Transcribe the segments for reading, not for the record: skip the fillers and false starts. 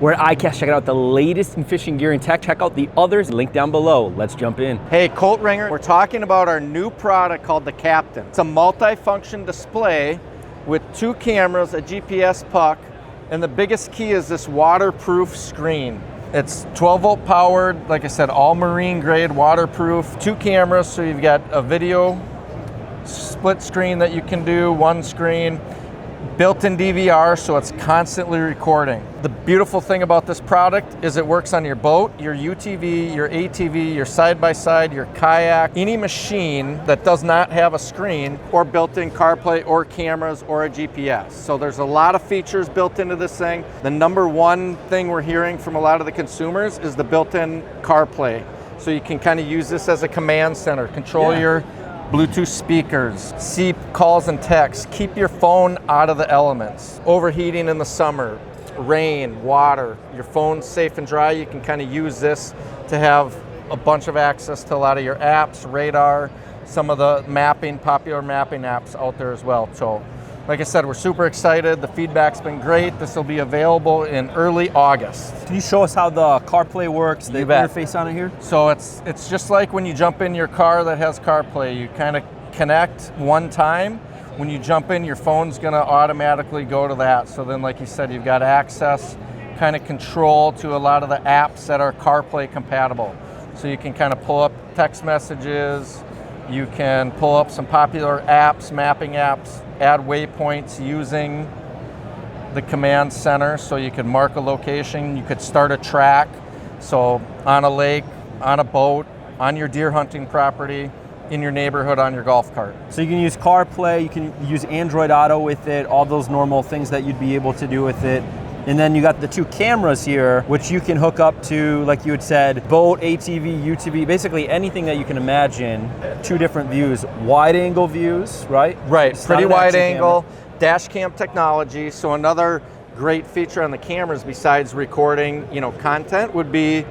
We're at ICast, checking out the latest in fishing gear and tech. Check out the others, link down below. Let's jump in. Hey, Colt Ringer, we're talking about our new product called the Captain. It's a multi-function display with 2 cameras, a GPS puck, and the biggest key is this waterproof screen. It's 12-volt powered, like I said, all marine grade, waterproof. 2 cameras, so you've got a video split screen that you can do, 1 screen. Built-in DVR, so it's constantly recording. The beautiful thing about this product is it works on your boat, your UTV, your ATV, your side-by-side, your kayak, any machine that does not have a screen or built-in CarPlay or cameras or a GPS. So there's a lot of features built into this thing. The number one thing we're hearing from a lot of the consumers is the built-in CarPlay. So you can kind of use this as a command center, control your Bluetooth speakers, see calls and texts, keep your phone out of the elements. Overheating in the summer, rain, water, your phone's safe and dry. You can kind of use this to have a bunch of access to a lot of your apps, radar, some of the popular mapping apps out there as well. So, like I said, we're super excited. The feedback's been great. This will be available in early August. Can you show us how the CarPlay works, the interface on it here? So it's just like when you jump in your car that has CarPlay. You kind of connect one time. When you jump in, your phone's gonna automatically go to that. So then, like you said, you've got access, kind of control to a lot of the apps that are CarPlay compatible. So you can kind of pull up text messages, you can pull up some popular apps, mapping apps, add waypoints using the command center, so you can mark a location, you could start a track, so on a lake, on a boat, on your deer hunting property, in your neighborhood, on your golf cart. So you can use CarPlay, you can use Android Auto with it, all those normal things that you'd be able to do with it. And then you got the 2 cameras here, which you can hook up to, like you had said, boat, ATV, UTV, basically anything that you can imagine. 2 different views, wide angle views, right? Right, It's pretty not an wide action angle, camera. dash cam technology. So another great feature on the cameras besides recording, content would be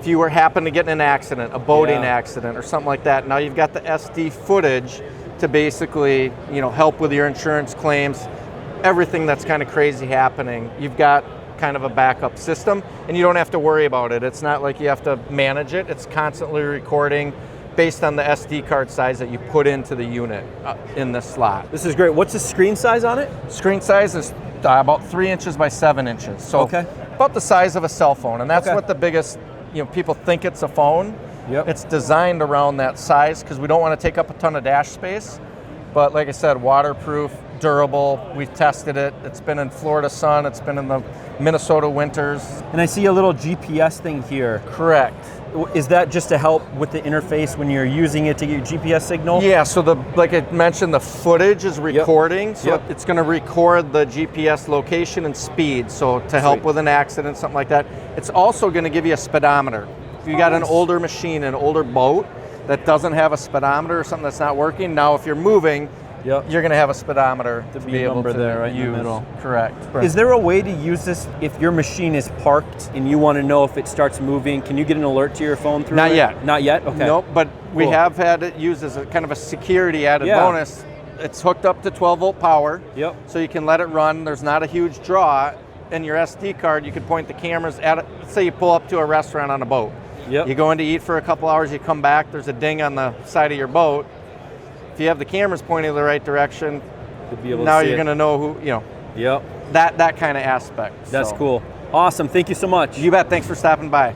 if you happen to get in an accident, a boating accident or something like that. Now you've got the SD footage to basically, help with your insurance claims. Everything that's kind of crazy happening, you've got kind of a backup system and you don't have to worry about it. It's not like you have to manage it. It's constantly recording based on the SD card size that you put into the unit in this slot. This is great. What's the screen size on it? Screen size is about 3 inches by 7 inches. So about the size of a cell phone. And that's what the biggest, people think it's a phone. Yep. It's designed around that size because we don't want to take up a ton of dash space. But like I said, waterproof, durable, we've tested it. It's been in Florida sun, it's been in the Minnesota winters. And I see a little GPS thing here. Correct. Is that just to help with the interface when you're using it to get your GPS signal? Yeah, so like I mentioned, the footage is recording, so it's gonna record the GPS location and speed, so to help with an accident, something like that. It's also gonna give you a speedometer. If you got an older machine, an older boat, that doesn't have a speedometer or something that's not working, now if you're moving, you're going to have a speedometer to be able to there, right use. In the middle. Correct. Is there a way to use this if your machine is parked and you want to know if it starts moving? Can you get an alert to your phone through Not it? yet. Not yet? Okay. Nope, but we have had it used as a kind of a security added bonus. It's hooked up to 12-volt power, so you can let it run. There's not a huge draw. And your SD card, you can point the cameras at it. Let's say you pull up to a restaurant on a boat. You go in to eat for a couple hours, you come back, there's a ding on the side of your boat. If you have the cameras pointing in the right direction, now you're going to know who, that kind of aspect. That's cool. Awesome. Thank you so much. You bet. Thanks for stopping by.